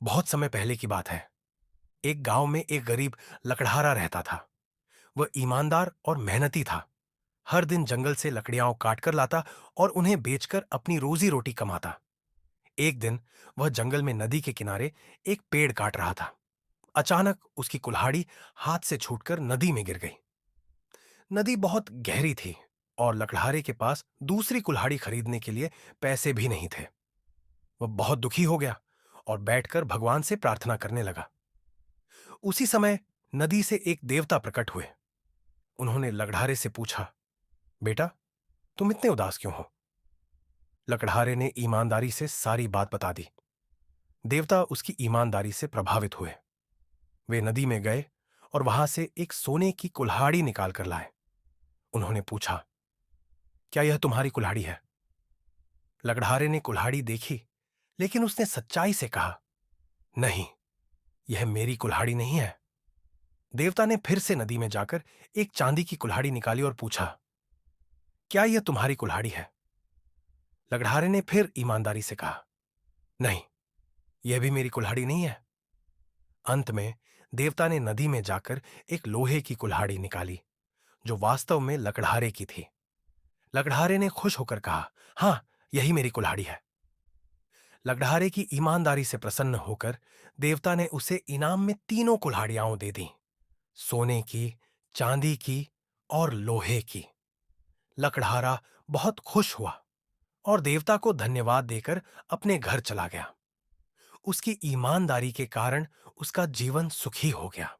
बहुत समय पहले की बात है। एक गांव में एक गरीब लकड़हारा रहता था। वह ईमानदार और मेहनती था। हर दिन जंगल से लकड़ियां काट कर लाता और उन्हें बेचकर अपनी रोजी रोटी कमाता। एक दिन वह जंगल में नदी के किनारे एक पेड़ काट रहा था। अचानक उसकी कुल्हाड़ी हाथ से छूटकर नदी में गिर गई। नदी बहुत गहरी थी और लकड़हारे के पास दूसरी कुल्हाड़ी खरीदने के लिए पैसे भी नहीं थे। वह बहुत दुखी हो गया और बैठकर भगवान से प्रार्थना करने लगा। उसी समय नदी से एक देवता प्रकट हुए। उन्होंने लकड़हारे से पूछा, बेटा, तुम इतने उदास क्यों हो? लकड़हारे ने ईमानदारी से सारी बात बता दी। देवता उसकी ईमानदारी से प्रभावित हुए। वे नदी में गए और वहां से एक सोने की कुल्हाड़ी निकाल कर लाए। उन्होंने पूछा, क्या यह तुम्हारी कुल्हाड़ी है? लकड़हारे ने कुल्हाड़ी देखी, लेकिन उसने सच्चाई से कहा, नहीं, यह मेरी कुल्हाड़ी नहीं है। देवता ने फिर से नदी में जाकर एक चांदी की कुल्हाड़ी निकाली और पूछा, क्या यह तुम्हारी कुल्हाड़ी है? लकड़हारे ने फिर ईमानदारी से कहा, नहीं, यह भी मेरी कुल्हाड़ी नहीं है। अंत में देवता ने नदी में जाकर एक लोहे की कुल्हाड़ी निकाली, जो वास्तव में लकड़हारे की थी। लकड़हारे ने खुश होकर कहा, हां, यही मेरी कुल्हाड़ी है। लकड़हारे की ईमानदारी से प्रसन्न होकर देवता ने उसे इनाम में तीनों कुल्हाड़ियां दे दी, सोने की, चांदी की और लोहे की। लकड़हारा बहुत खुश हुआ और देवता को धन्यवाद देकर अपने घर चला गया। उसकी ईमानदारी के कारण उसका जीवन सुखी हो गया।